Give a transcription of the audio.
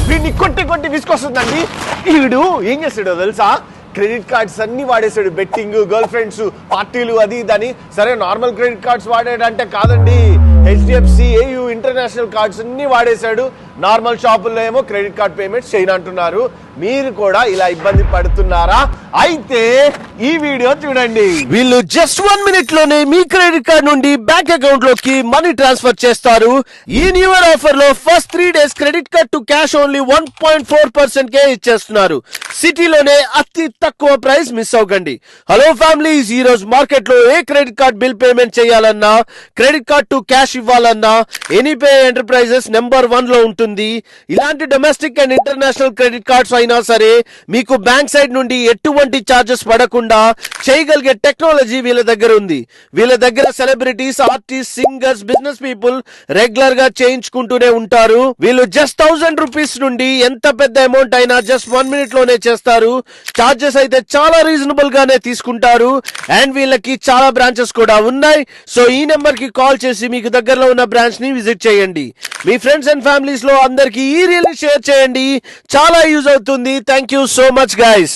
వీడిని కొట్టి కొట్టి విసుకొస్తుందండి. వీడు ఏం చేస్తాడో తెలుసా, క్రెడిట్ కార్డ్స్ అన్ని వాడేసాడు. బెట్టింగ్, గర్ల్ ఫ్రెండ్స్, పార్టీలు, అది ఇదని. సరే నార్మల్ క్రెడిట్ కార్డ్స్ వాడాడంటే కాదండి, హెచ్డిఎఫ్సి, ఏయూ, ఇంటర్నేషనల్ కార్డ్స్ అన్ని వాడేశాడు. నార్మల్ షాపుల్లో ఏమో క్రెడిట్ కార్డ్ పేమెంట్స్ చేయనంటున్నారు. మీరు కూడా ఇలా ఇబ్బంది పడుతున్నారా? అయితే ఈ వీడియో చూడండి. వీళ్ళు జస్ట్ 1 minute లోనే మీ క్రెడిట్ కార్డ్ నుండి బ్యాంక్ అకౌంట్ లోకి మనీ ట్రాన్స్ఫర్ చేస్తారు. ఈ న్యూ ఇయర్ ఆఫర్ లో first 3 days credit card to cash only 1.4% కే ఇచ్చేస్తున్నారు. సిటీలోనే అతి తక్కువ ప్రైస్ మిస్ అవ్వకండి. హలో ఫ్యామిలీస్, ఈ రోజు మార్కెట్ లో ఏ క్రెడిట్ కార్డ్ బిల్ పేమెంట్ చేయాలన్నా, క్రెడిట్ కార్డ్ టు క్యాష్ ఇవ్వాలన్నా ఎనీపే ఎంటర్ప్రైజెస్ నెంబర్ 1 లో ఉంటుంది. ఇలాంటి domestic and international credit cards అయినా సరే మీకు బ్యాంక్ సైడ్ నుండి ఎటువంటి చార్జెస్ పడకుండా చేయగలిగే టెక్నాలజీ వీళ్ళ దగ్గర ఉంది. వీళ్ళ దగ్గర celebrities, artist, singers, business people regular గా చేయించుకుంటూనే ఉంటారు. వీళ్ళు జస్ట్ 1000 రూపీస్ నుండి ఎంత పెద్ద అమౌంట్ అయినా జస్ట్ 1 minute లోనే చేస్తారు. చార్జెస్ అయితే చాలా రీజనబుల్ గానే తీసుకుంటారు. అండ్ వీళ్ళకి చాలా బ్రాంచెస్ కూడా ఉన్నాయి. సో ఈ నెంబర్ కి కాల్ చేసి మీకు దగ్గరలో ఉన్న బ్రాంచ్ ని విజిట్ చేయండి. మీ ఫ్రెండ్స్ అండ్ ఫ్యామిలీస్ లో అందరికి ఈ రీల్ షేర్ చేయండి. చాలా యూజ్ అవుతుంది. Thank you so much guys.